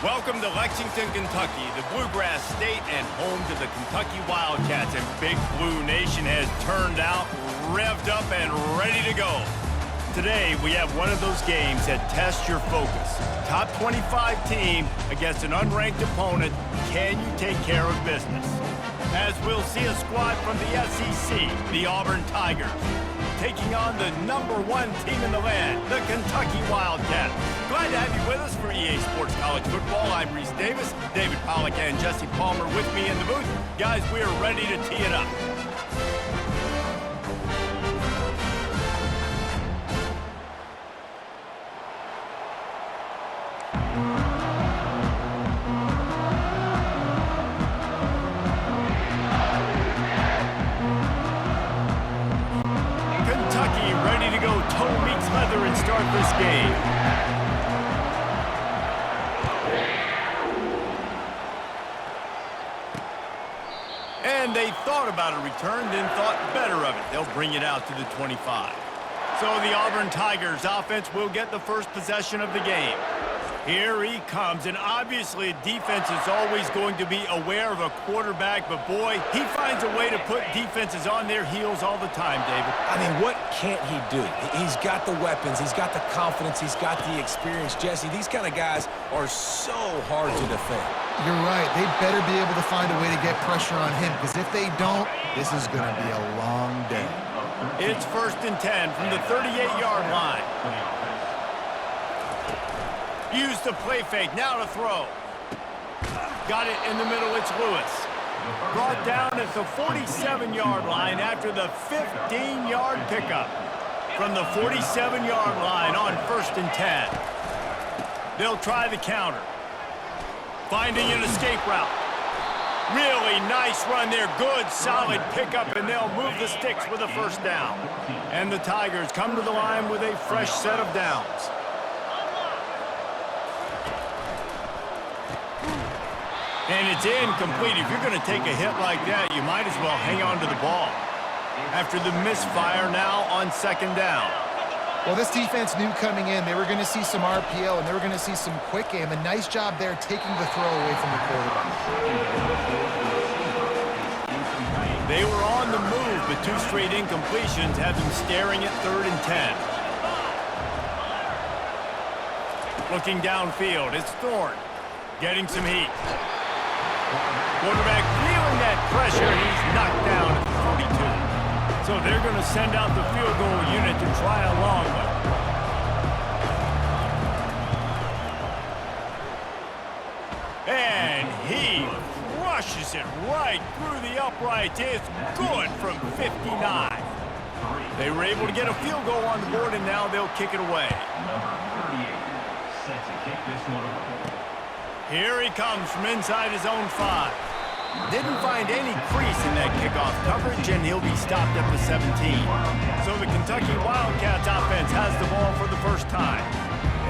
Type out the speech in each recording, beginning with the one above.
Welcome to Lexington, Kentucky, the Bluegrass State and home to the Kentucky Wildcats. And Big Blue Nation has turned out, revved up, and ready to go. Today, we have one of those games that tests your focus. Top 25 team against an unranked opponent. Can you take care of business? As we'll see a squad from the SEC, the Auburn Tigers, taking on the #1 team in the land, the Kentucky Wildcats. Glad to have you with us for EA Sports College Football. I'm Reese Davis, David Pollack and Jesse Palmer with me in the booth. Guys, we are ready to tee it up. Kentucky ready to go toe meets leather and start this game. And they thought about a return, then thought better of it. They'll bring it out to the 25. So the Auburn Tigers offense will get the first possession of the game. Here he comes, and obviously defense is always going to be aware of a quarterback, but boy, he finds a way to put defenses on their heels all the time, David. I mean, what can't he do? He's got the weapons, he's got the confidence, he's got the experience. Jesse, these kind of guys are so hard to defend. You're right. They better be able to find a way to get pressure on him, because if they don't, this is going to be a long day. It's 1st and 10 from the 38-yard line. Use the play fake, now to throw. Got it in the middle, it's Lewis. Brought down at the 47-yard line after the 15-yard pickup. From the 47-yard line on 1st and 10. They'll try the counter. Finding an escape route. Really nice run there, good solid pickup, and they'll move the sticks with a first down. And the Tigers come to the line with a fresh set of downs. And it's incomplete. If you're going to take a hit like that, you might as well hang on to the ball. After the misfire now on 2nd down. Well, this defense knew coming in they were going to see some RPO and they were going to see some quick game. A nice job there taking the throw away from the quarterback. They were on the move, but 2 straight incompletions have them staring at 3rd and 10. Looking downfield, it's Thorne getting some heat. Quarterback feeling that pressure, and he's knocked down at the 42. So they're going to send out the field goal unit to try a long one. And he crushes it right through the uprights. It's good from 59. They were able to get a field goal on the board, and now they'll kick it away. Number 38 set to kick this one away. Here he comes from inside his own 5. Didn't find any crease in that kickoff coverage, and he'll be stopped at the 17. So the Kentucky Wildcats offense has the ball for the first time.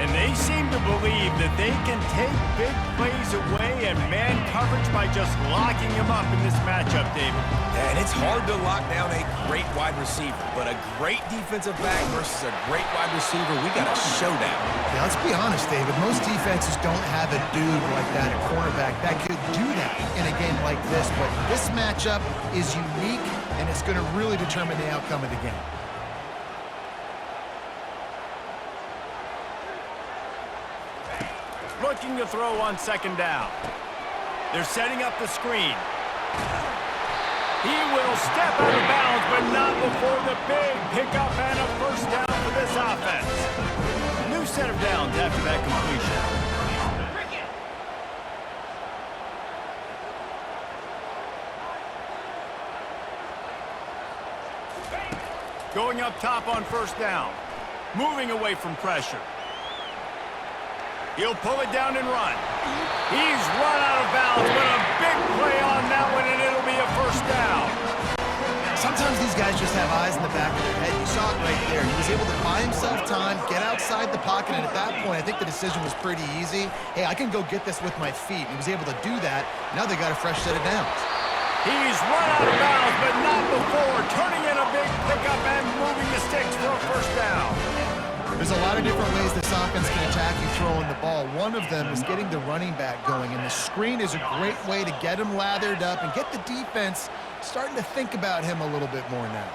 And they seem to believe that they can take big plays away and man coverage by just locking him up in this matchup, David. And it's hard to lock down a great wide receiver, but a great defensive back versus a great wide receiver, we got a showdown. Yeah, let's be honest, David. Most defenses don't have a dude like that, a cornerback, that could do that in a game like this. But this matchup is unique, and it's going to really determine the outcome of the game. Looking to throw on 2nd down. They're setting up the screen. He will step out of bounds, but not before the big pickup and a first down for this offense. New set of downs after that completion. Going up top on 1st down. Moving away from pressure. He'll pull it down and run. He's run out of bounds, but a big play on that one, and it'll be a first down. Sometimes these guys just have eyes in the back of their head. You saw it right there. He was able to buy himself time, get outside the pocket, and at that point, I think the decision was pretty easy. Hey, I can go get this with my feet. He was able to do that. Now they got a fresh set of downs. He's run out of bounds, but not before turning in a big pickup and moving the sticks for a first down. There's a lot of different ways this offense can attack you throwing the ball. One of them is getting the running back going, and the screen is a great way to get him lathered up and get the defense starting to think about him a little bit more now.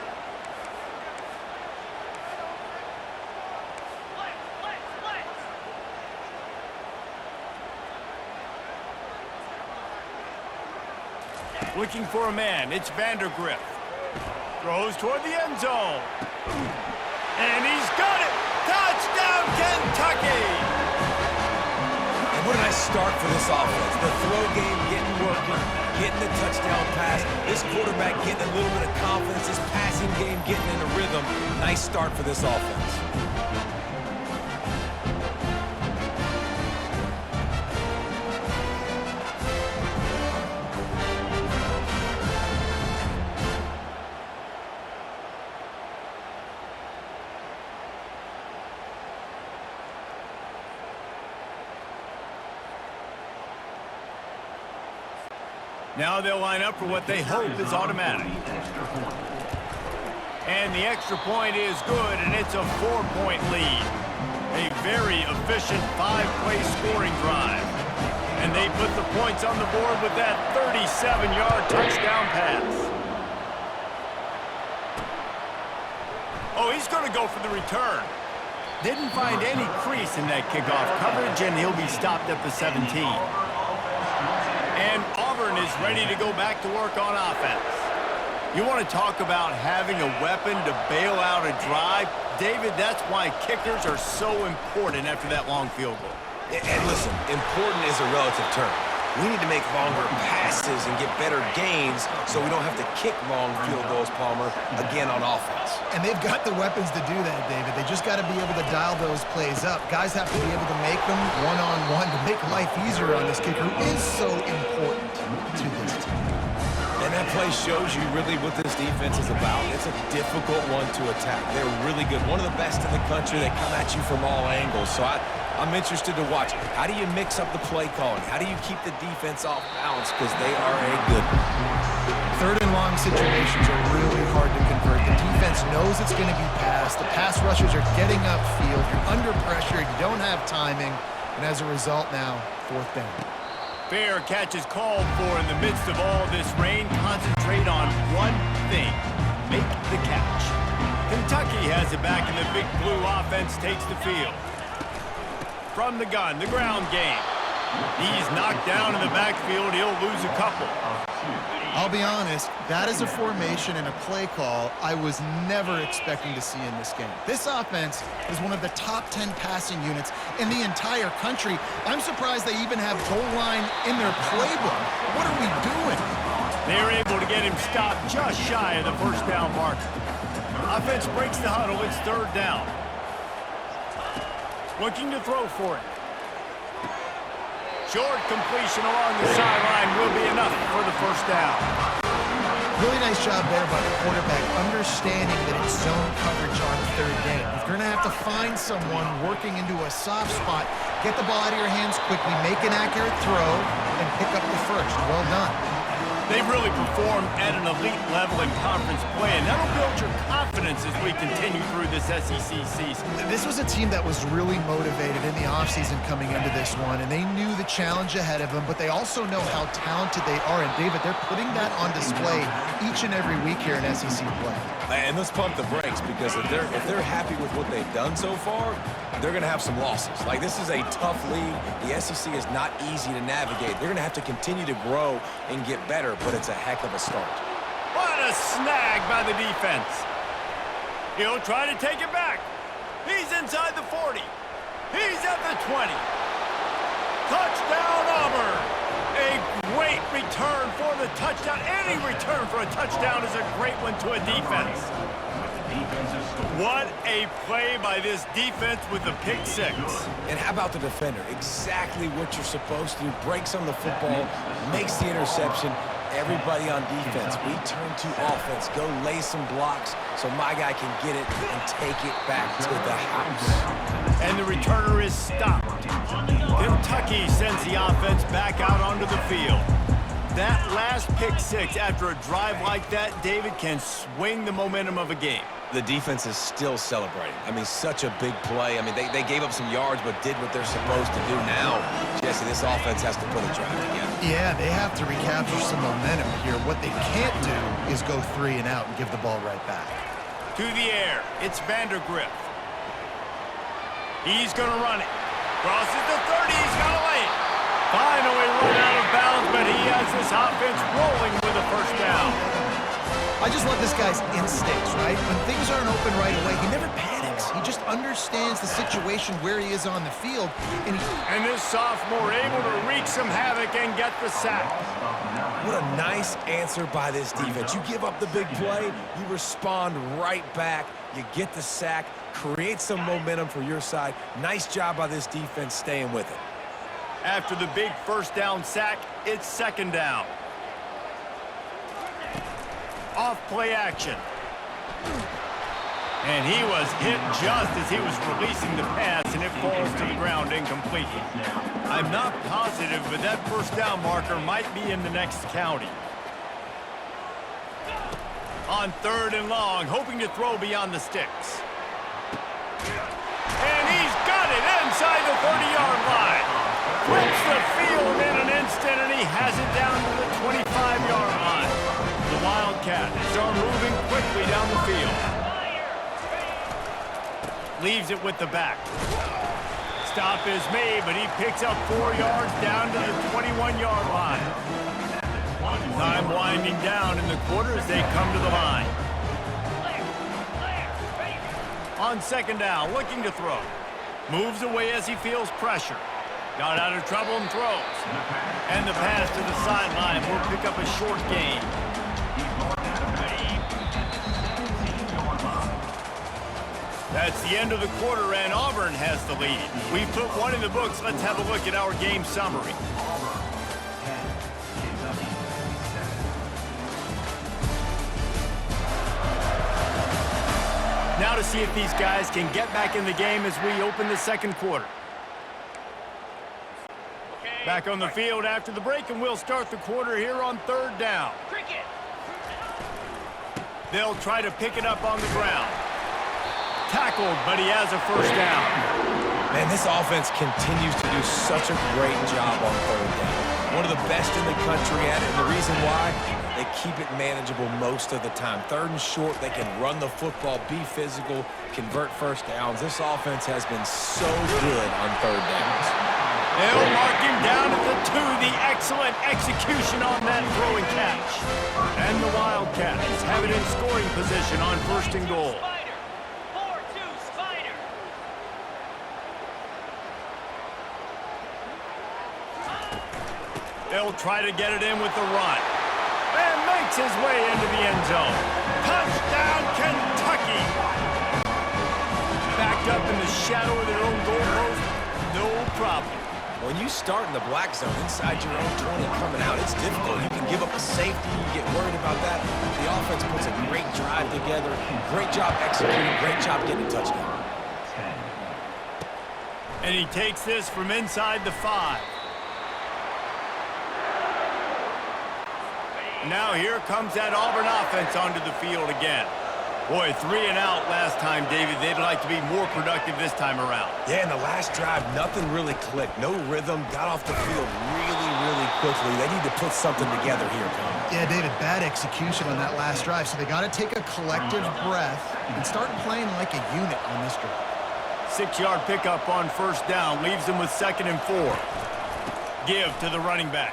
Looking for a man, it's Vandergriff. Throws toward the end zone. And he's got it! Touchdown, Kentucky! And what a nice start for this offense. The throw game getting working, getting the touchdown pass. This quarterback getting a little bit of confidence. This passing game getting in a rhythm. Nice start for this offense. Now they'll line up for what they hope is automatic. And the extra point is good, and it's a 4-point lead. A very efficient 5-play scoring drive. And they put the points on the board with that 37-yard touchdown pass. Oh, he's going to go for the return. Didn't find any crease in that kickoff coverage, and he'll be stopped at the 17. And Auburn is ready to go back to work on offense. You want to talk about having a weapon to bail out a drive? David, that's why kickers are so important after that long field goal. And listen, important is a relative term. We need to make longer passes and get better gains so we don't have to kick long field goals, Palmer, again on offense. And they've got the weapons to do that, David. They just got to be able to dial those plays up. Guys have to be able to make them one-on-one to make life easier on this kicker, who is so important to this team. And that play shows you really what this defense is about. It's a difficult one to attack. They're really good. One of the best in the country. They come at you from all angles. So I'm interested to watch. How do you mix up the play calling? How do you keep the defense off balance? Because they are a good one. Third and long situations are really hard to convert. The defense knows it's going to be passed. The pass rushers are getting upfield. You're under pressure. You don't have timing. And as a result now, 4th down. Fair catch is called for in the midst of all this rain. Concentrate on one thing. Make the catch. Kentucky has it back, and the Big Blue offense takes the field. From the gun, the ground game. He's knocked down in the backfield. He'll lose a couple. I'll be honest, that is a formation and a play call I was never expecting to see in this game. This offense is one of the top 10 passing units in the entire country. I'm surprised they even have goal line in their playbook. What are we doing? They're able to get him stopped just shy of the first down mark. Offense breaks the huddle. It's 3rd down. Looking to throw for it. Short completion along the sideline will be enough for the first down. Really nice job there by the quarterback, understanding that it's zone coverage on 3rd down. If you're going to have to find someone working into a soft spot, get the ball out of your hands quickly, make an accurate throw, and pick up the first. Well done. They've really performed at an elite level in conference play, and that'll build your confidence as we continue through this SEC season. This was a team that was really motivated in the offseason coming into this one, and they knew the challenge ahead of them, but they also know how talented they are. And, David, they're putting that on display each and every week here in SEC play. And let's pump the brakes, because if they're happy with what they've done so far, they're going to have some losses. Like, this is a tough league. The SEC is not easy to navigate. They're going to have to continue to grow and get better, but it's a heck of a start. What a snag by the defense. He'll try to take it back. He's inside the 40. He's at the 20. Touchdown, Auburn. A great return for the touchdown. Any return for a touchdown is a great one to a defense. What a play by this defense with the pick 6. And how about the defender? Exactly what you're supposed to do. Breaks on the football, makes the interception. Everybody on defense, we turn to offense. Go lay some blocks so my guy can get it and take it back to the house. And the returner is stopped. Kentucky sends the offense back out onto the field. That last pick 6 after a drive like that, David, can swing the momentum of a game. The defense is still celebrating. I mean, such a big play. I mean, they gave up some yards but did what they're supposed to do now. Jesse, this offense has to put a drive together. Yeah, they have to recapture some momentum here. What they can't do is go 3 and out and give the ball right back. To the air, it's Vandergriff. He's going to run it. Crosses the 30, he's got to lay it. Finally run out of bounds, but he has this offense rolling with a first down. I just love this guy's instincts, right? When things aren't open right away, he never panics. He just understands the situation where he is on the field. And this sophomore able to wreak some havoc and get the sack. What a nice answer by this defense. You give up the big play, you respond right back, you get the sack, create some momentum for your side. Nice job by this defense staying with it. After the big first down sack, it's second down. Off play action. And he was hit just as he was releasing the pass, and it falls to the ground incomplete. I'm not positive, but that first down marker might be in the next county. On 3rd and long, hoping to throw beyond the sticks. And he's got it inside the 30-yard line. Flips the field in an instant, and he has it down to the 25-yard line. The Wildcats are moving quickly down the field. Leaves it with the back. Stop is made, but he picks up 4 yards down to the 21-yard line. Time winding down in the quarter as they come to the line. On second down, looking to throw. Moves away as he feels pressure. Got out of trouble and throws. And the pass to the sideline will pick up a short gain. That's the end of the quarter, and Auburn has the lead. We've put one in the books. Let's have a look at our game summary. Now to see if these guys can get back in the game as we open the second quarter. Back on the field after the break, and we'll start the quarter here on 3rd down. They'll try to pick it up on the ground. Tackled, but he has a first down. Man, this offense continues to do such a great job on 3rd down. One of the best in the country at it, and the reason why, they keep it manageable most of the time. 3rd and short, they can run the football, be physical, convert first downs. This offense has been so good on 3rd downs. They'll mark him down at the 2. The excellent execution on that throwing catch. And the Wildcats have it in scoring position on 1st and goal. They'll try to get it in with the run. And makes his way into the end zone. Touchdown, Kentucky! Backed up in the shadow of their own goalpost, no problem. When you start in the black zone inside your own 20 coming out, it's difficult. You can give up a safety, you get worried about that. The offense puts a great drive together. Great job executing, great job getting a touchdown. And he takes this from inside the 5. Now here comes that Auburn offense onto the field again. Boy, 3 and out last time, David. They'd like to be more productive this time around. Yeah, in the last drive, nothing really clicked. No rhythm, got off the field really quickly. They need to put something together here, Tom. Yeah, David, bad execution on that last drive, so they got to take a collective breath and start playing like a unit on this drive. 6-yard pickup on 1st down leaves them with 2nd and 4. Give to the running back.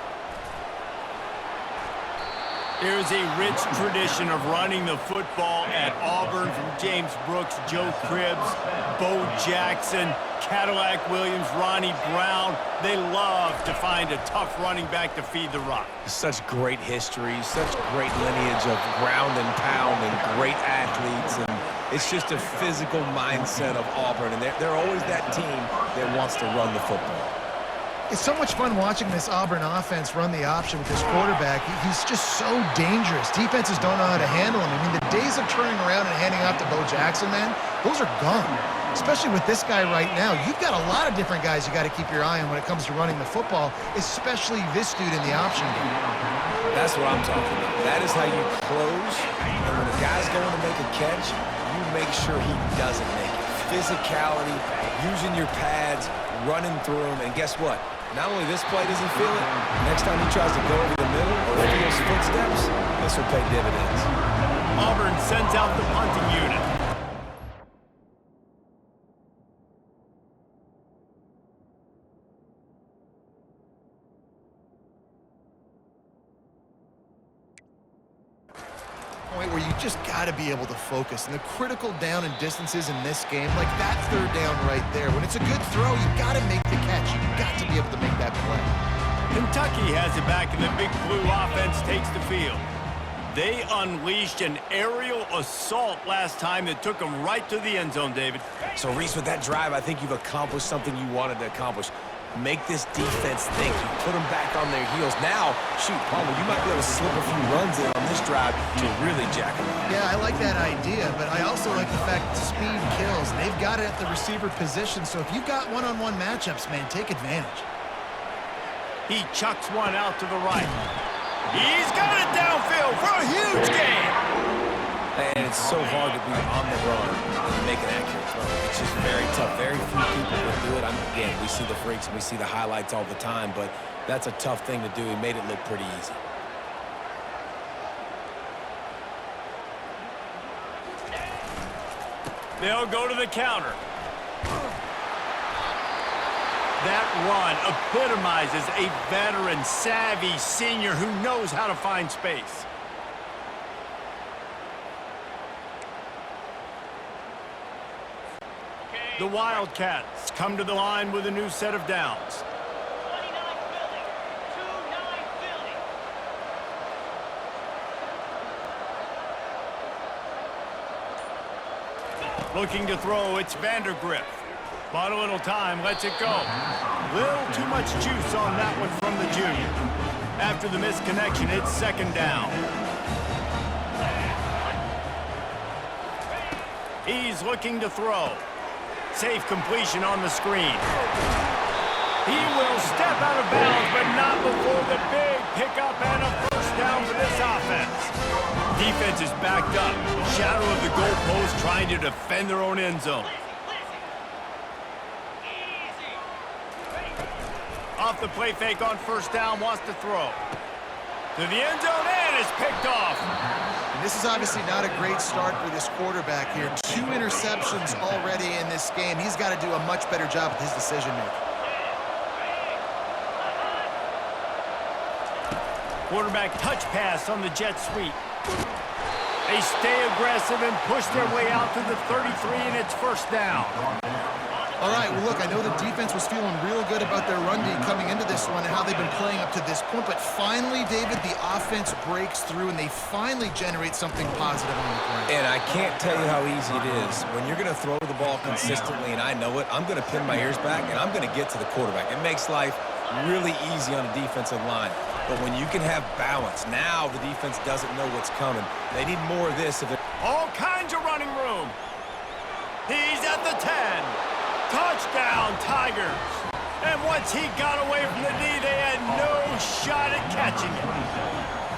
There's a rich tradition of running the football at Auburn from James Brooks, Joe Cribbs, Bo Jackson, Cadillac Williams, Ronnie Brown. They love to find a tough running back to feed the rock. Such great history, such great lineage of ground and pound and great athletes. And it's just a physical mindset of Auburn. And they're always that team that wants to run the football. It's so much fun watching this Auburn offense run the option with this quarterback. He's just so dangerous. Defenses don't know how to handle him. I mean, the days of turning around and handing off to Bo Jackson, man, those are gone. Especially with this guy right now. You've got a lot of different guys you got to keep your eye on when it comes to running the football, especially this dude in the option game. That's what I'm talking about. That is how you close. And when a guy's going to make a catch, you make sure he doesn't make it. Physicality, using your pads, running through them, and guess what? Not only this play does he feel it, next time he tries to go over the middle or feels footsteps, this will pay dividends. Auburn sends out the punting unit. Point where you just got to be able to focus. And the critical down and distances in this game, like that third down right there. When it's a good throw, you got to make the catch. You got to be able to make that play. Kentucky has it back, and the Big Blue offense takes the field. They unleashed an aerial assault last time that took them right to the end zone, David. So, Reese, with that drive, I think you've accomplished something you wanted to accomplish. Make this defense think. You put them back on their heels. Now, shoot, Palmer, you might be able to slip a few runs in on this drive to really jack them up. Yeah, I like that idea, but I also like the fact that speed kills. They've got it at the receiver position, so if you've got one-on-one matchups, man, take advantage. He chucks one out to the right. He's got it downfield for a huge gain. And it's so hard to be on the run and make an accurate throw. It's just very tough. Very few people will do it. Again, we see the freaks and we see the highlights all the time, but that's a tough thing to do. He made it look pretty easy. They'll go to the counter. That run epitomizes a veteran, savvy senior who knows how to find space. The Wildcats come to the line with a new set of downs. 29 Philly. Looking to throw, it's Vandergrift. Bought a little time, lets it go. Little too much juice on that one from the junior. After the misconnection, it's second down. He's looking to throw. Safe completion on the screen. He will step out of bounds, but not before the big pickup and a first down for this offense. Defense is backed up. Shadow of the goalpost trying to defend their own end zone. Off the play fake on first down, wants to throw. To the end zone and is picked off. And this is obviously not a great start for this quarterback here. 2 interceptions already in this game. He's got to do a much better job with his decision-making. Quarterback touch pass on the jet sweep. They stay aggressive and push their way out to the 33, and it's first down. All right, well, look, I know the defense was feeling real good about their run D coming into this one and how they've been playing up to this point, but finally, David, the offense breaks through and they finally generate something positive on the ground. And I can't tell you how easy it is. When you're going to throw the ball consistently, and I know it, I'm going to pin my ears back, and I'm going to get to the quarterback. It makes life really easy on a defensive line. But when you can have balance, now the defense doesn't know what's coming. They need more of this. All kinds of running room. He's at the 10. Touchdown, Tigers. And once he got away from the D, they had no shot at catching it.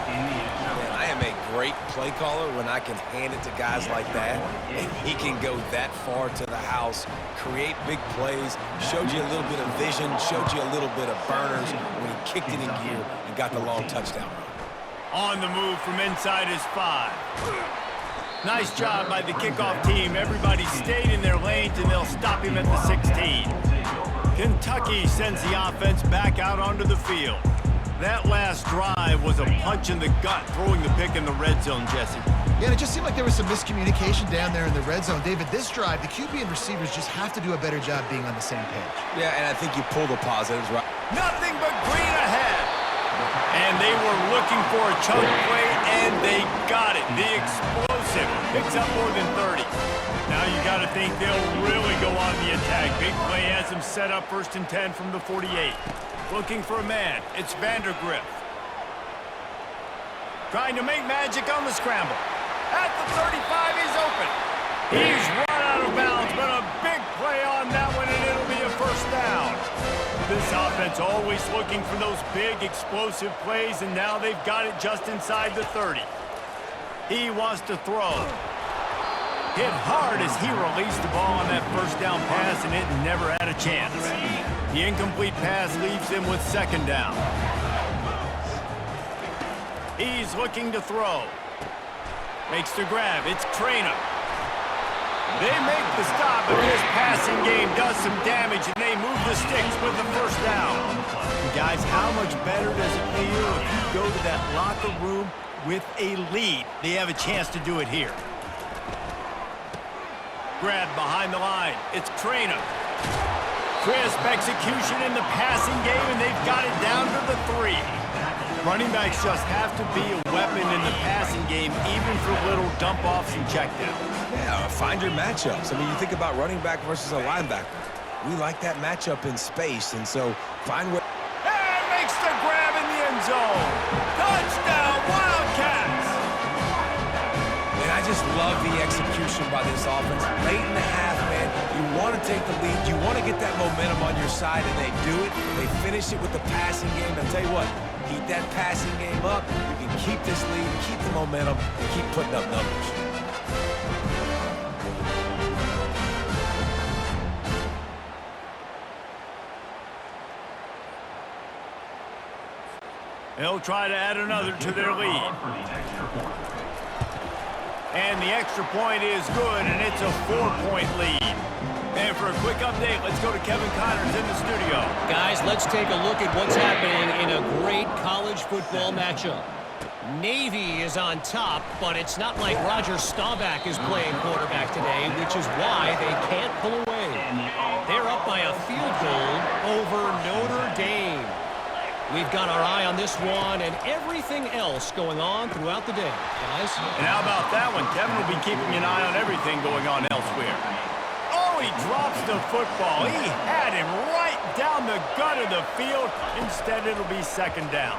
Man, I am a great play caller when I can hand it to guys like that. And he can go that far to the house, create big plays, showed you a little bit of vision, showed you a little bit of burners when he kicked it in gear and got the long touchdown. On the move from inside his 5. Nice job by the kickoff team. Everybody stayed in their lanes, and they'll stop him at the 16. Kentucky sends the offense back out onto the field. That last drive was a punch in the gut, throwing the pick in the red zone, Jesse. Yeah, and it just seemed like there was some miscommunication down there in the red zone. David, this drive, the QB and receivers just have to do a better job being on the same page. Yeah, and I think you pull the positives right. Nothing but green ahead. And they were looking for a chunk play, and they got it. The explosive picks up more than 30. Now you got to think they'll really go on the attack. Big play has them set up 1st and 10 from the 48. Looking for a man. It's Vandergrift. Trying to make magic on the scramble. At the 35, he's open. He's run out of bounds, but a big play on that one, and it'll be a first down. This offense always looking for those big, explosive plays, and now they've got it just inside the 30. He wants to throw. Hit hard as he released the ball on that first down pass, and it never had a chance. The incomplete pass leaves him with second down. He's looking to throw. Makes the grab. It's Trainer. They make the stop, but this passing game does some damage, and they move the sticks with the first down. Guys, how much better does it feel if you go to that locker room with a lead? They have a chance to do it here. Grab behind the line. It's Trainer. Crisp execution in the passing game, and they've got it down to the 3. Running backs just have to be a weapon in the passing game, even for little dump-offs and checkdowns. Yeah, find your matchups. I mean, you think about running back versus a linebacker. We like that matchup in space, and so find where... And makes the grab in the end zone. Touchdown, Wildcats! And I just love the execution by this offense. Late in the half, man, you want to take the lead. You want to get that momentum on your side, and they do it. They finish it with the passing game. I'll tell you what, keep that passing game up. You can keep this lead, keep the momentum, and keep putting up numbers. They'll try to add another to their lead. And the extra point is good, and it's a 4-point lead. And for a quick update, let's go to Kevin Connors in the studio. Guys, let's take a look at what's happening in a great college football matchup. Navy is on top, but it's not like Roger Staubach is playing quarterback today, which is why they can't pull away. They're up by a field goal over Notre Dame. We've got our eye on this one and everything else going on throughout the day, guys. And how about that one? Kevin will be keeping an eye on everything going on elsewhere. Oh, he drops the football. He had him right down the gut of the field. Instead, it'll be second down.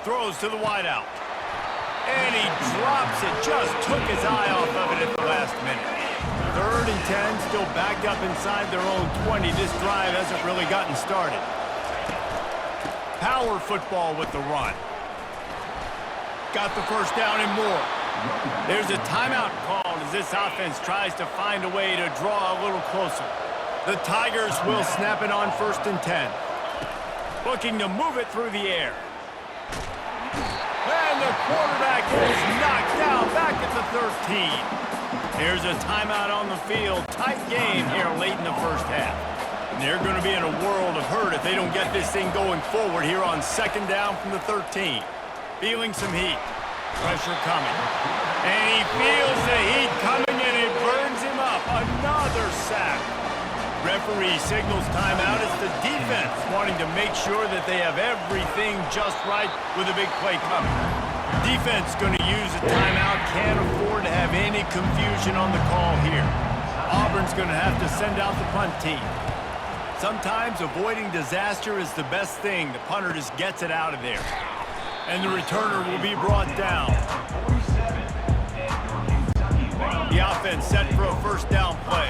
Throws to the wideout. And he drops it. Just took his eye off of it at the last minute. 3rd and 10, still backed up inside their own 20. This drive hasn't really gotten started. Power football with the run. Got the first down and more. There's a timeout called as this offense tries to find a way to draw a little closer. The Tigers will snap it on 1st and 10. Looking to move it through the air. And the quarterback is knocked down back at the 13. There's a timeout on the field. Tight game here late in the first half. They're going to be in a world of hurt if they don't get this thing going forward here on second down from the 13. Feeling some heat. Pressure coming. And he feels the heat coming, and it burns him up. Another sack. Referee signals timeout. It's the defense wanting to make sure that they have everything just right with a big play coming. Defense going to use a timeout. Can't afford to have any confusion on the call here. Auburn's going to have to send out the punt team. Sometimes avoiding disaster is the best thing. The punter just gets it out of there. And the returner will be brought down. The offense set for a first down play.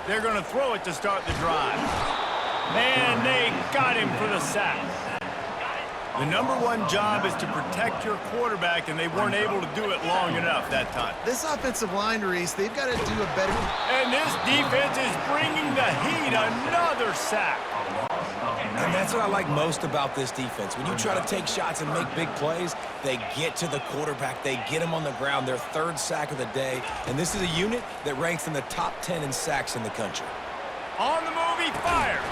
They're going to throw it to start the drive. And they got him for the sack. The #1 job is to protect your quarterback, and they weren't able to do it long enough that time. This offensive line, Reese, they've got to do a better... And this defense is bringing the heat. Another sack. And that's what I like most about this defense. When you try to take shots and make big plays, they get to the quarterback. They get him on the ground. Their 3rd sack of the day. And this is a unit that ranks in the top 10 in sacks in the country. On the move, he fires.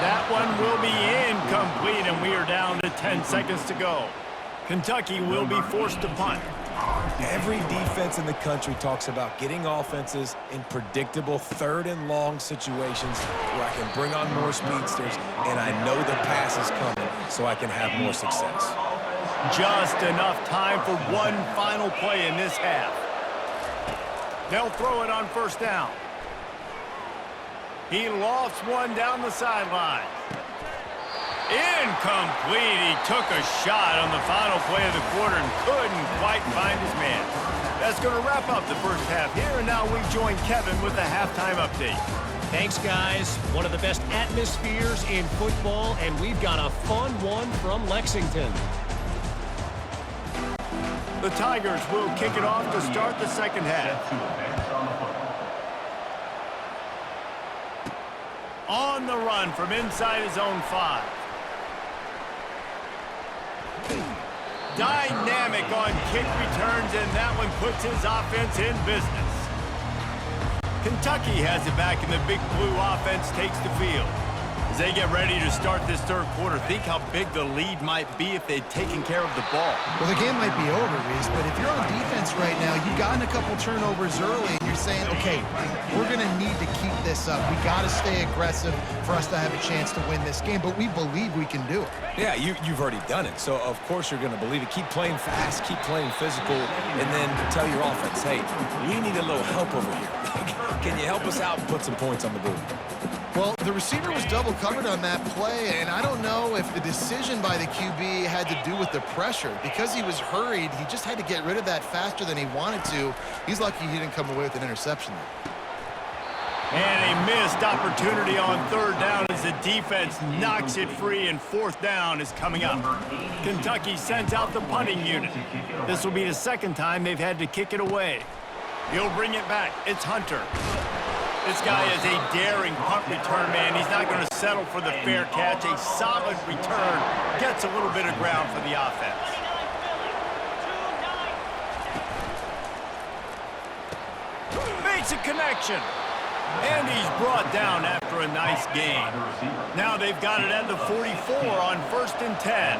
That one will be incomplete, and we are down to 10 seconds to go. Kentucky will be forced to punt. Every defense in the country talks about getting offenses in predictable 3rd and long situations where I can bring on more speedsters, and I know the pass is coming, so I can have more success. Just enough time for one final play in this half. They'll throw it on first down. He lofts one down the sideline. Incomplete. He took a shot on the final play of the quarter and couldn't quite find his man. That's going to wrap up the first half here, and now we join Kevin with the halftime update. Thanks, guys. One of the best atmospheres in football, and we've got a fun one from Lexington. The Tigers will kick it off to start the second half. To advance on the football. On the run from inside his own 5. Dynamic on kick returns, and that one puts his offense in business. Kentucky has it back, and the Big Blue offense takes the field. As they get ready to start this third quarter, think how big the lead might be if they'd taken care of the ball. Well, the game might be over, Reese, but if you're on defense right now, you've gotten a couple turnovers early, and you're saying, okay, we're going to need to keep this up. We got to stay aggressive for us to have a chance to win this game, but we believe we can do it. Yeah, you've already done it, so of course you're going to believe it. Keep playing fast, keep playing physical, and then tell your offense, hey, we need a little help over here. Can you help us out and put some points on the board? Well, the receiver was double covered on that play, and I don't know if the decision by the QB had to do with the pressure. Because he was hurried, he just had to get rid of that faster than he wanted to. He's lucky he didn't come away with an interception there. And a missed opportunity on third down as the defense knocks it free, and fourth down is coming up. Kentucky sends out the punting unit. This will be the second time they've had to kick it away. He'll bring it back. It's Hunter. This guy is a daring punt return man. He's not going to settle for the fair catch. A solid return gets a little bit of ground for the offense. Makes a connection. And he's brought down after a nice gain. Now they've got it at the 44 on 1st and 10.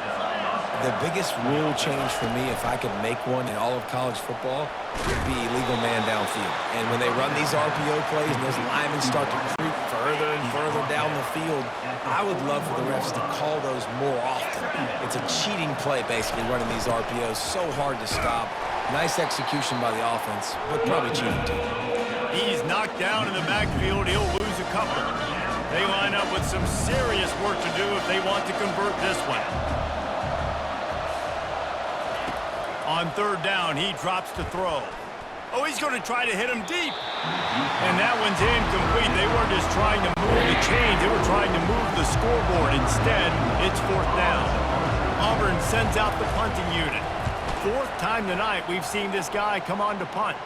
The biggest rule change for me, if I could make one in all of college football, would be illegal man downfield. And when they run these RPO plays and those linemen start to creep further and further down the field, I would love for the refs to call those more often. It's a cheating play, basically, running these RPOs. So hard to stop. Nice execution by the offense, but probably cheating too. He's knocked down in the backfield. He'll lose a couple. They line up with some serious work to do if they want to convert this one. On third down, he drops to throw. Oh, he's going to try to hit him deep. And that one's incomplete. They weren't just trying to move the chains. They were trying to move the scoreboard. Instead, it's fourth down. Auburn sends out the punting unit. Fourth time tonight we've seen this guy come on to punt.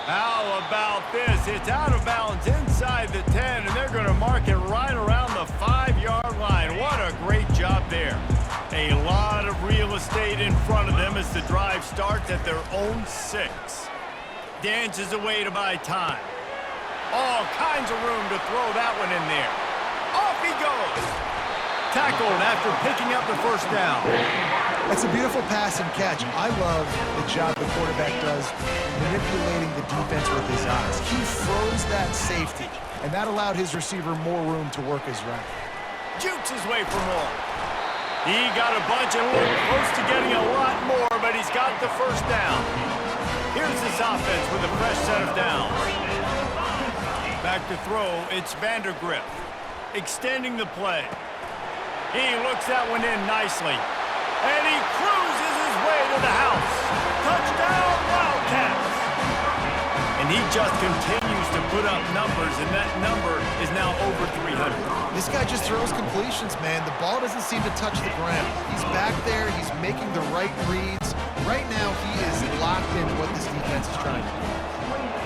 How about this? It's out of bounds inside the 10, and they're going to mark it right around the 5-yard line. What a great job there. A lot of real estate in front of them as the drive starts at their own 6. Dances away to buy time. All kinds of room to throw that one in there. Off he goes. Tackled after picking up the first down. It's a beautiful pass and catch. I love the job the quarterback does manipulating the defense with his eyes. He froze that safety, and that allowed his receiver more room to work his route. Jukes his way for more. He got a bunch and looked close to getting a lot more, but he's got the first down. Here's this offense with a fresh set of downs. Back to throw, it's Vandergrift. Extending the play. He looks that one in nicely. And he cruises his way to the house. Touchdown, Wildcats! And he just continues to put up numbers, and that number is now over 300. This guy just throws completions, man. The ball doesn't seem to touch the ground. He's back there. He's making the right reads. Right now, he is locked in what this defense is trying to do.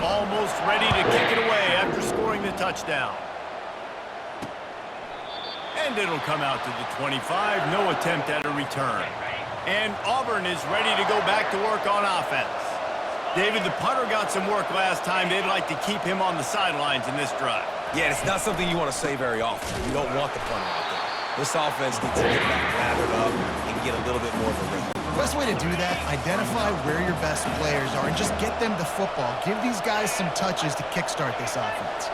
Almost ready to kick it away after scoring the touchdown. And it'll come out to the 25. No attempt at a return. And Auburn is ready to go back to work on offense. David, the punter got some work last time. They'd like to keep him on the sidelines in this drive. Yeah, it's not something you want to say very often. You don't want the punter out there. This offense needs to get back lathered up and get a little bit more of a rhythm. The best way to do that, identify where your best players are and just get them the football. Give these guys some touches to kickstart this offense.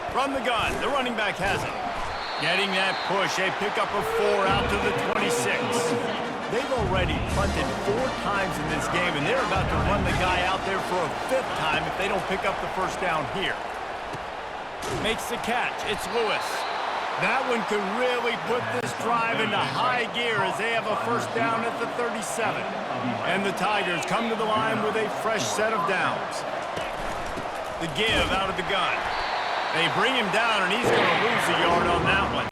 From the gun, the running back has it. Getting that push, a pickup of 4 out to the 26. They've already punted 4 times in this game, and they're about to run the guy out there for a 5th time if they don't pick up the first down here. Makes the catch. It's Lewis. That one could really put this drive into high gear as they have a first down at the 37. And the Tigers come to the line with a fresh set of downs. The give out of the gun. They bring him down, and he's going to lose a yard on that one.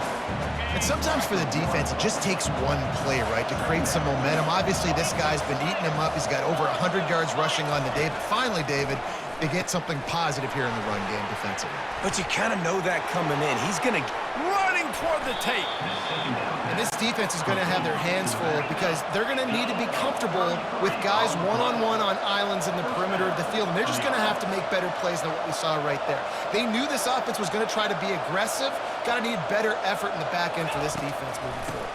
It's And sometimes for the defense, it just takes one play, right, to create some momentum. Obviously, this guy's been eating him up. He's got over 100 yards rushing on the day. But finally, David, they get something positive here in the run game defensively. But you kind of know that coming in. He's going to... Running toward the tape. And this defense is going to have their hands full because they're going to need to be comfortable with guys one-on-one on islands in the perimeter of the field. And they're just going to have to make better plays than what we saw right there. They knew this offense was going to try to be aggressive. Got to need better effort in the back end for this defense moving forward.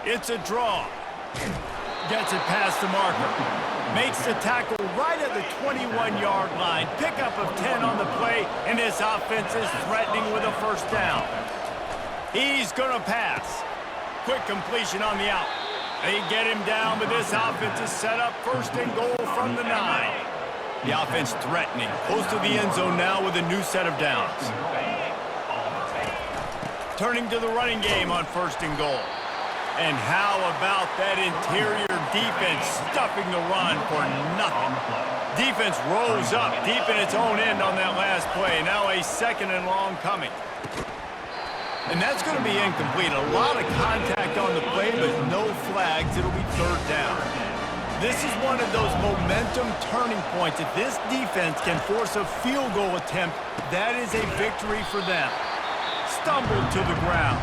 It's a draw. Gets it past the marker. Makes the tackle right at the 21-yard line. Pickup of 10 on the play, and this offense is threatening with a first down. He's going to pass. Quick completion on the out. They get him down, but this offense is set up first and goal from the 9. The offense threatening. Close to the end zone now with a new set of downs. Turning to the running game on first and goal. And how about that interior defense stuffing the run for nothing? Defense rolls up deep in its own end on that last play. Now a second and long coming. And that's going to be incomplete. A lot of contact on the play, but no flags. It'll be third down. This is one of those momentum turning points. If this defense can force a field goal attempt, that is a victory for them. Stumbled to the ground.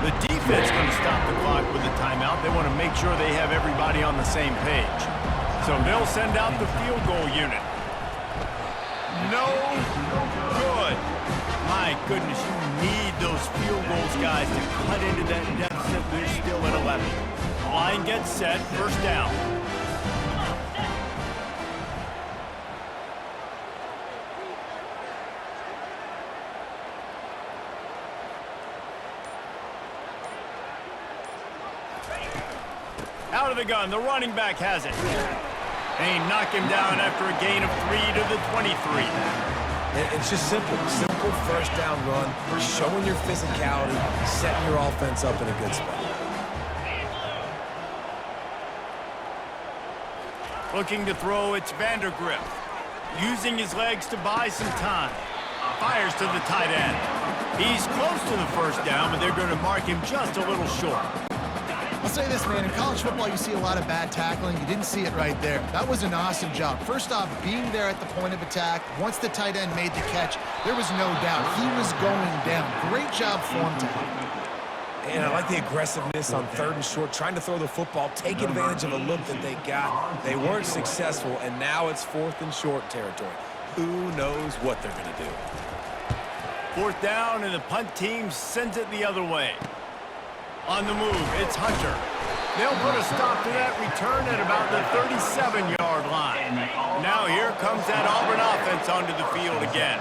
The defense going to stop the clock with a timeout. They want to make sure they have everybody on the same page. So they'll send out the field goal unit. No good. My goodness, you need those field goals, guys, to cut into that deficit. They're still at 11. Line gets set, first down. Out of the gun, the running back has it. They knock him down after a gain of 3 to the 23. It's just simple. Simple first down run, showing your physicality, setting your offense up in a good spot. Looking to throw, it's Vandergrift. Using his legs to buy some time. Fires to the tight end. He's close to the first down, but they're going to mark him just a little short. I'll say this, man, in college football, you see a lot of bad tackling. You didn't see it right there. That was an awesome job. First off, being there at the point of attack. Once the tight end made the catch, there was no doubt he was going down. Great job for him to help. And I like the aggressiveness on third and short, trying to throw the football, take advantage of a look that they got. They weren't successful, and now it's fourth and short territory. Who knows what they're going to do? Fourth down, and the punt team sends it the other way. On the move, it's Hunter. They'll put a stop to that return at about the 37-yard line. Now here comes that Auburn offense onto the field again.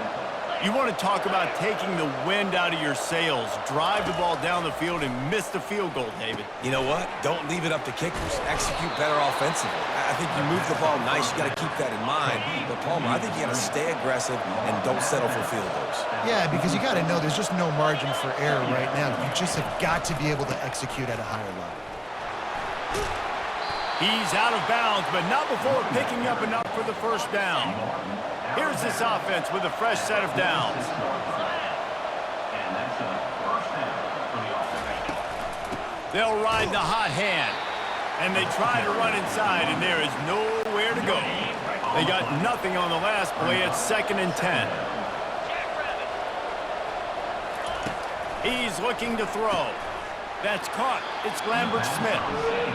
You want to talk about taking the wind out of your sails. Drive the ball down the field and miss the field goal, David. You know what? Don't leave it up to kickers. Execute better offensively. I think you move the ball nice. You got to keep that in mind. But, Palmer, I think you got to stay aggressive and don't settle for field goals. Yeah, because you got to know there's just no margin for error right now. You just have got to be able to execute at a higher level. He's out of bounds, but not before picking up enough for the first down. Here's this offense with a fresh set of downs. They'll ride the hot hand, and they try to run inside, and there is nowhere to go. They got nothing on the last play. It's 2nd and 10. He's looking to throw. That's caught. It's Lambert Smith.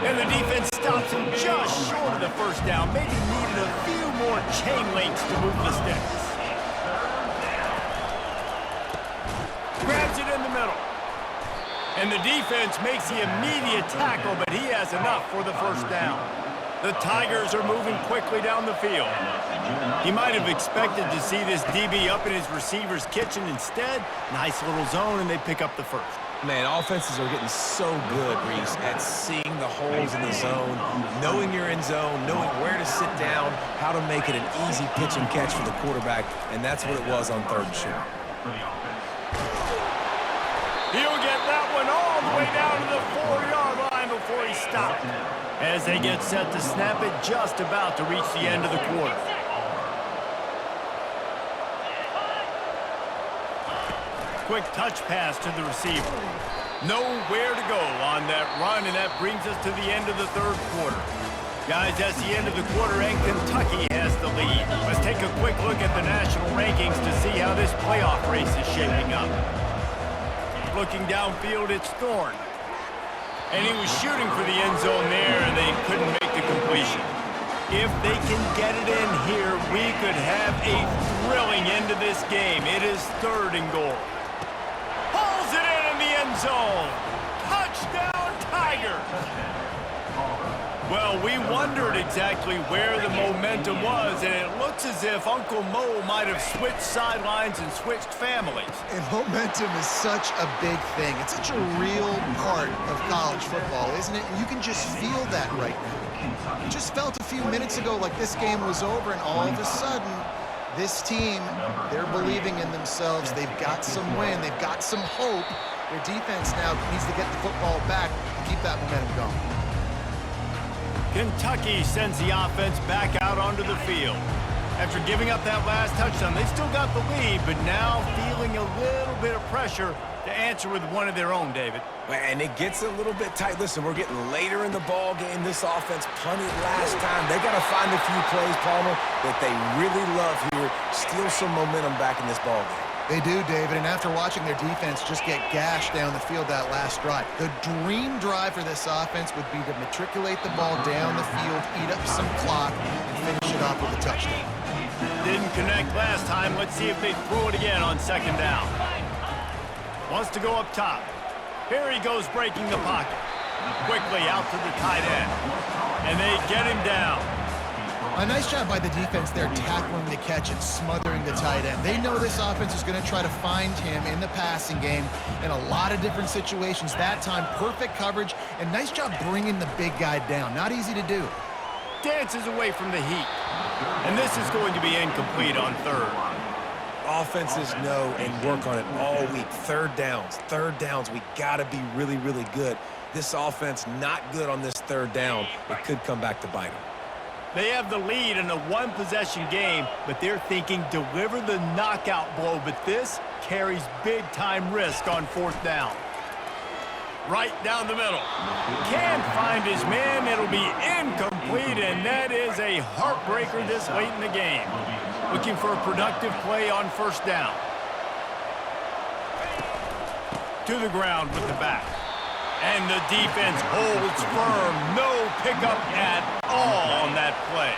And the defense stops him just short of the first down. Maybe needed a few more chain links to move the sticks. Grabs it in the middle. And the defense makes the immediate tackle, but he has enough for the first down. The Tigers are moving quickly down the field. He might have expected to see this DB up in his receiver's kitchen. Instead, nice little zone, and they pick up the first. Man, offenses are getting so good, Reese, at seeing the holes in the zone, knowing you're in zone, knowing where to sit down, how to make it an easy pitch and catch for the quarterback, and that's what it was on third and short. He'll get that one all the way down to the 4-yard line before he stopped. As they get set to snap it, just about to reach the end of the quarter. Quick touch pass to the receiver. Nowhere to go on that run, and that brings us to the end of the third quarter. Guys, that's the end of the quarter, and Kentucky has the lead. Let's take a quick look at the national rankings to see how this playoff race is shaping up. Looking downfield, it's Thorne. And he was shooting for the end zone there, and they couldn't make the completion. If they can get it in here, we could have a thrilling end to this game. It is 3rd and goal. Pulls it in the end zone. Touchdown, Tigers! Well, we wondered exactly where the momentum was, and it looks as if Uncle Mo might have switched sidelines and switched families. And momentum is such a big thing. It's such a real part of college football, isn't it? And you can just feel that right now. It just felt a few minutes ago like this game was over, and all of a sudden, this team, they're believing in themselves. They've got some win. They've got some hope. Their defense now needs to get the football back and keep that momentum going. Kentucky sends the offense back out onto the field. After giving up that last touchdown, they still got the lead, but now feeling a little bit of pressure to answer with one of their own, David. And it gets a little bit tight. Listen, we're getting later in the ball game. This offense punted last time. They got to find a few plays, Palmer, that they really love here. Steal some momentum back in this ball game. They do, David, and after watching their defense just get gashed down the field that last drive, the dream drive for this offense would be to matriculate the ball down the field, eat up some clock, and finish it off with a touchdown. Didn't connect last time. Let's see if they throw it again on 2nd down. Wants to go up top. Here he goes breaking the pocket. Quickly out to the tight end. And they get him down. A nice job by the defense there tackling the catch and smothering the tight end. They know this offense is going to try to find him in the passing game in a lot of different situations. That time, perfect coverage, and nice job bringing the big guy down. Not easy to do. Dances away from the heat. And this is going to be incomplete on 3rd. Offenses know and work on it all week. 3rd downs. We got to be really, really good. This offense not good on this 3rd down. It could come back to bite them. They have the lead in a one-possession game, but they're thinking deliver the knockout blow, but this carries big-time risk on 4th down. Right down the middle. Can't find his man. It'll be incomplete, and that is a heartbreaker this late in the game. Looking for a productive play on 1st down. To the ground with the back. And the defense holds firm. No pickup at all on that play.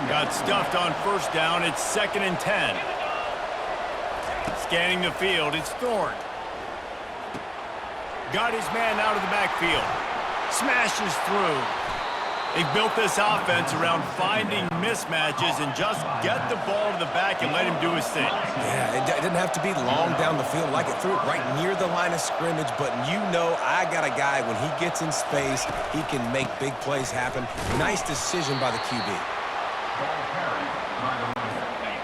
Got stuffed on 1st down. It's 2nd and 10. Scanning the field, it's Thorne. Got his man out of the backfield. Smashes through. They built this offense around finding mismatches and just get the ball to the back and let him do his thing. Yeah, it didn't have to be long down the field. Like it threw it right near the line of scrimmage, but you know I got a guy, when he gets in space, he can make big plays happen. Nice decision by the QB.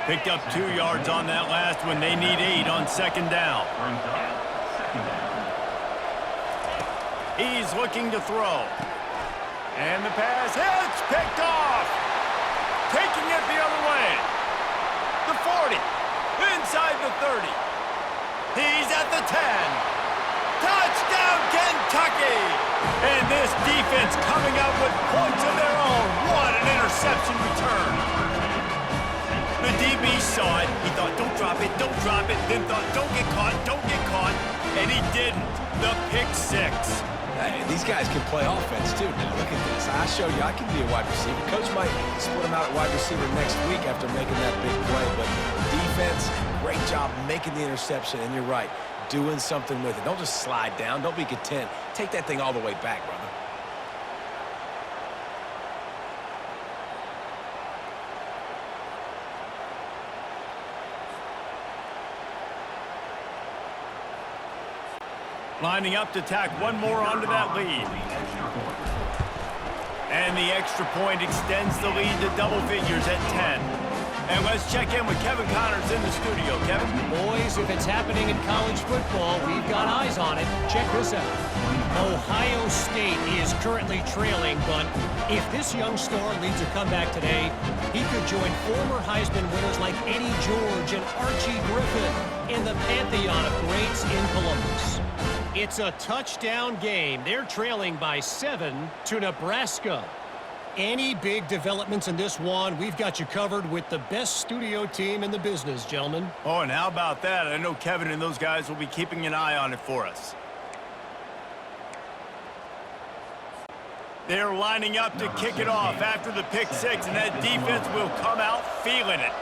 Picked up 2 yards on that last one. They need 8 on 2nd down. He's looking to throw. And the pass, it's picked off. Taking it the other way. The 40, inside the 30. He's at the 10. Touchdown, Kentucky! And this defense coming up with points of their own. What an interception return. The DB saw it. He thought, don't drop it, then thought, don't get caught, and he didn't. The pick 6. Hey, these guys can play offense, too. Now, look at this. I show you I can be a wide receiver. Coach might split him out at wide receiver next week after making that big play. But defense, great job making the interception. And you're right, doing something with it. Don't just slide down. Don't be content. Take that thing all the way back, brother. Lining up to tack one more onto that lead. And the extra point extends the lead to double figures at 10. And let's check in with Kevin Connors in the studio. Kevin? Boys, if it's happening in college football, we've got eyes on it. Check this out. Ohio State is currently trailing, but if this young star leads a comeback today, he could join former Heisman winners like Eddie George and Archie Griffin in the pantheon of greats in Columbus. It's a touchdown game. They're trailing by 7 to Nebraska. Any big developments in this one, we've got you covered with the best studio team in the business, gentlemen. Oh, and how about that? I know Kevin and those guys will be keeping an eye on it for us. They're lining up to kick it off after the pick six, and that defense will come out feeling it.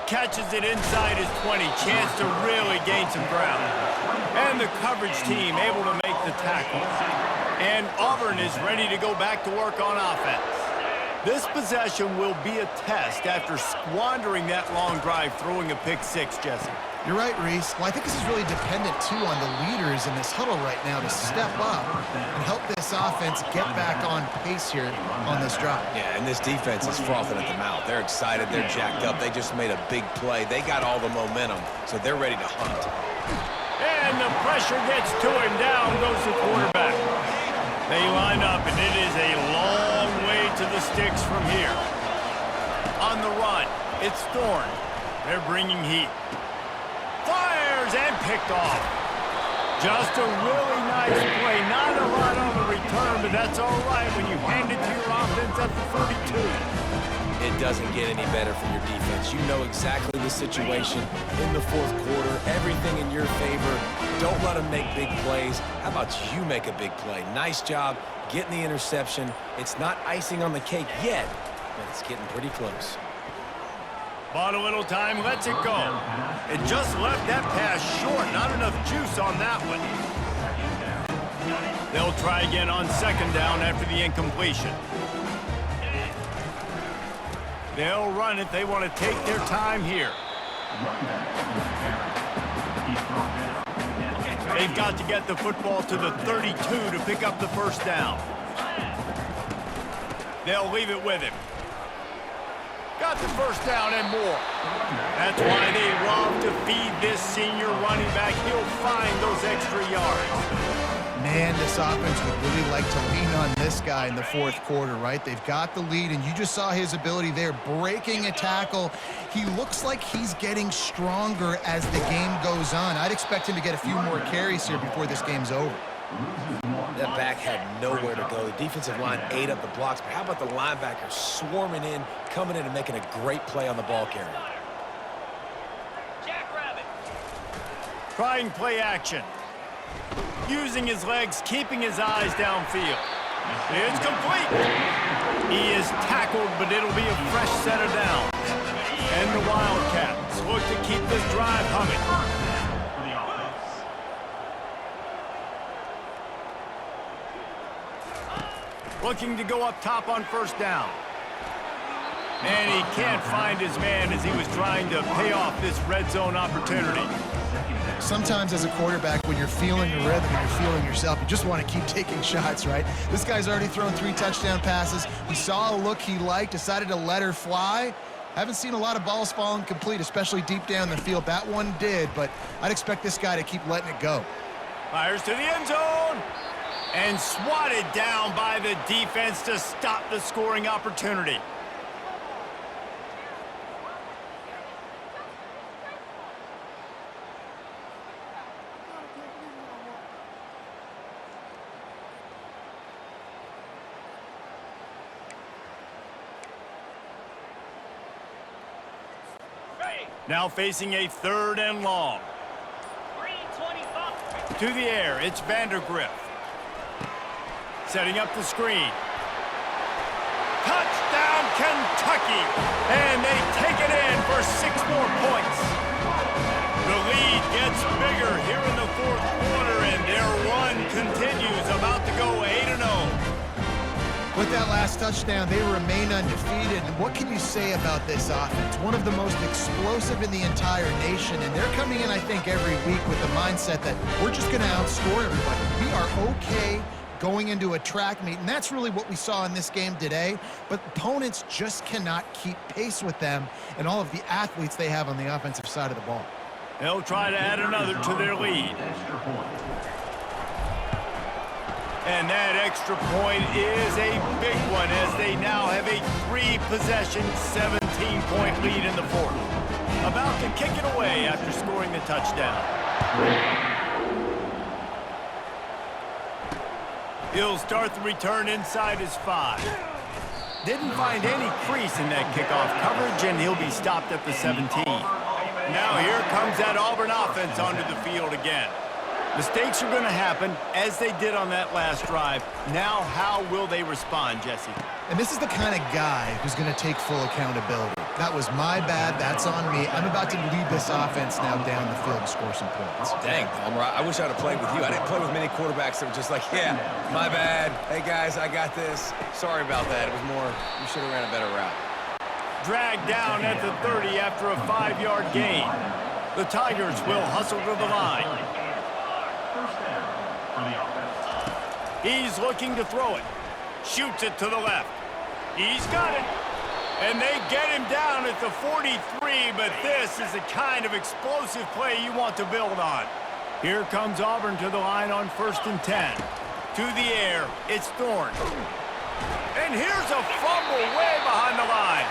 Catches it inside his 20. Chance to really gain some ground. And the coverage team able to make the tackle. And Auburn is ready to go back to work on offense. This possession will be a test after squandering that long drive throwing a pick six, Jesse. You're right, Reese. Well, I think this is really dependent, too, on the leaders in this huddle right now to step up and help this offense get back on pace here on this drive. Yeah, and this defense is frothing at the mouth. They're excited. They're jacked up. They just made a big play. They got all the momentum, so they're ready to hunt. And the pressure gets to him. Down goes the quarterback. They line up, and it is a long way to the sticks from here. On the run, it's Thorne. They're bringing heat. Fires and picked off. Just a really nice play. Not a lot on the return, but that's all right when you hand it to your offense at the 42. It doesn't get any better for your defense. You know exactly the situation in the fourth quarter. Everything in your favor. Don't let them make big plays. How about you make a big play? Nice job getting the interception. It's not icing on the cake yet, but it's getting pretty close. Bought a little time, lets it go. It just left that pass short. Not enough juice on that one. They'll try again on second down after the incompletion. They'll run it. They want to take their time here. They've got to get the football to the 32 to pick up the first down. They'll leave it with him. Got the first down and more. That's why they love to feed this senior running back. He'll find those extra yards. Man, this offense would really like to lean on this guy in the fourth quarter, right? They've got the lead, and you just saw his ability there, breaking a tackle. He looks like he's getting stronger as the game goes on. I'd expect him to get a few more carries here before this game's over. That back had nowhere to go. The defensive line ate up the blocks, but how about the linebackers swarming in, coming in and making a great play on the ball carrier? Jackrabbit. Trying play action. Using his legs, keeping his eyes downfield. It's complete. He is tackled, but it'll be a fresh set of downs. And the Wildcats look to keep this drive humming. Looking to go up top on first down. And he can't find his man as he was trying to pay off this red zone opportunity. Sometimes as a quarterback, when you're feeling the rhythm and you're feeling yourself, you just want to keep taking shots, right? This guy's already thrown 3 touchdown passes. He saw a look he liked, decided to let her fly. Haven't seen a lot of balls falling complete, especially deep down the field. That one did, but I'd expect this guy to keep letting it go. Fires to the end zone. And swatted down by the defense to stop the scoring opportunity. Now facing a third and long. 325. To the air, it's Vandergriff. Setting up the screen. Touchdown, Kentucky! And they take it in for 6 more points. The lead gets bigger here in the fourth quarter, and their run continues, about to go 8-0. With that last touchdown, they remain undefeated. And what can you say about this offense? One of the most explosive in the entire nation, and they're coming in, I think, every week with the mindset that we're just going to outscore everybody. We are okay going into a track meet, and that's really what we saw in this game today. But opponents just cannot keep pace with them and all of the athletes they have on the offensive side of the ball. They'll try to add another to their lead. And that extra point is a big one as they now have a 3-possession, 17-point lead in the fourth. About to kick it away after scoring the touchdown. He'll start the return inside his 5. Didn't find any crease in that kickoff coverage, and he'll be stopped at the 17. Now here comes that Auburn offense onto the field again. Mistakes are going to happen, as they did on that last drive. Now, how will they respond, Jesse? And this is the kind of guy who's going to take full accountability. That was my bad. That's on me. I'm about to lead this offense now down the field and score some points. Dang, Palmer, I wish I'd have played with you. I didn't play with many quarterbacks that were just like, yeah, my bad. Hey, guys, I got this. Sorry about that. It was more, you should have ran a better route. Dragged down at the 30 after a 5-yard gain. The Tigers will hustle to the line. He's looking to throw it. Shoots it to the left. He's got it. And they get him down at the 43, but this is the kind of explosive play you want to build on. Here comes Auburn to the line on 1st and 10. To the air, it's Thorne. And here's a fumble way behind the line.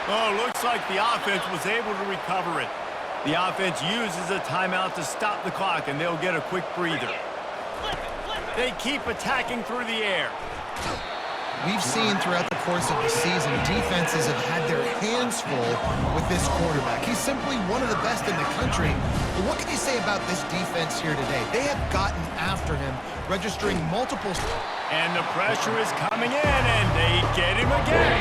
Oh, looks like the offense was able to recover it. The offense uses a timeout to stop the clock, and they'll get a quick breather. They keep attacking through the air. We've seen throughout the course of the season, defenses have had their hands full with this quarterback. He's simply one of the best in the country. But what can you say about this defense here today? They have gotten after him, registering multiple... And the pressure is coming in, and they get him again.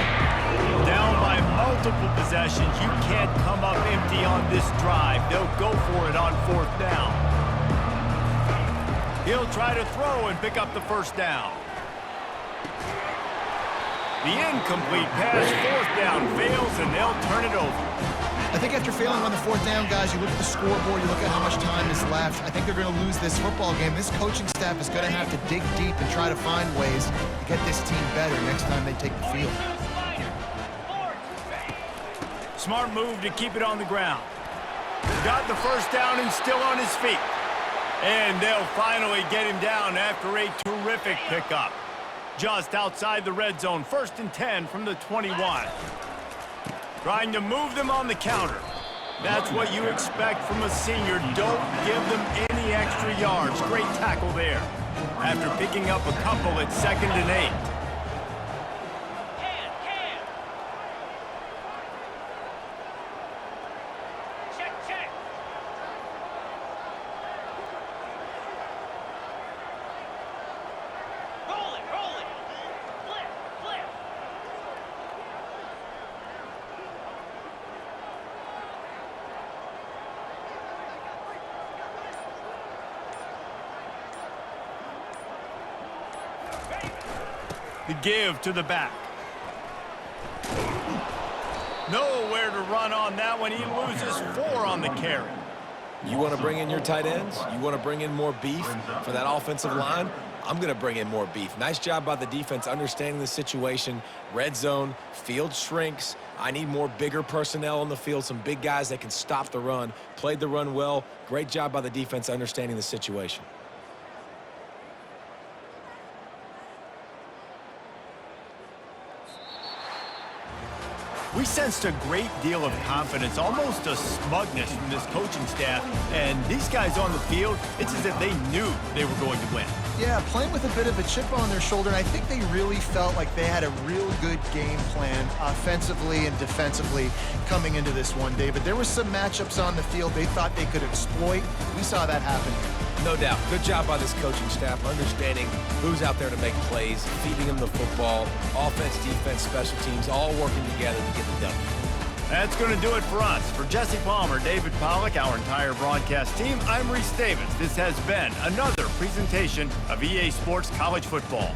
Down by multiple possessions. You can't come up empty on this drive. They'll go for it on 4th down. He'll try to throw and pick up the 1st down. The incomplete pass, 4th down, fails, and they'll turn it over. I think after failing on the 4th down, guys, you look at the scoreboard, you look at how much time is left. I think they're going to lose this football game. This coaching staff is going to have to dig deep and try to find ways to get this team better next time they take the field. Smart move to keep it on the ground. Got the 1st down and still on his feet. And they'll finally get him down after a terrific pickup. Just outside the red zone, 1st and 10 from the 21. Trying to move them on the counter. That's what you expect from a senior. Don't give them any extra yards. Great tackle there. After picking up a couple at 2nd and 8. The give to the back. Nowhere to run on that one. He loses 4 on the carry. You want to bring in your tight ends? You want to bring in more beef for that offensive line? I'm going to bring in more beef. Nice job by the defense understanding the situation. Red zone, field shrinks. I need more bigger personnel on the field, some big guys that can stop the run. Played the run well. Great job by the defense understanding the situation. We sensed a great deal of confidence, almost a smugness from this coaching staff. And these guys on the field, it's as if they knew they were going to win. Yeah, playing with a bit of a chip on their shoulder, and I think they really felt like they had a real good game plan offensively and defensively coming into this one, David. There were some matchups on the field they thought they could exploit. We saw that happen here. No doubt. Good job by this coaching staff, understanding who's out there to make plays, feeding them the football, offense, defense, special teams, all working together to get the W. That's going to do it for us. For Jesse Palmer, David Pollack, our entire broadcast team, I'm Reese Davis. This has been another presentation of EA Sports College Football.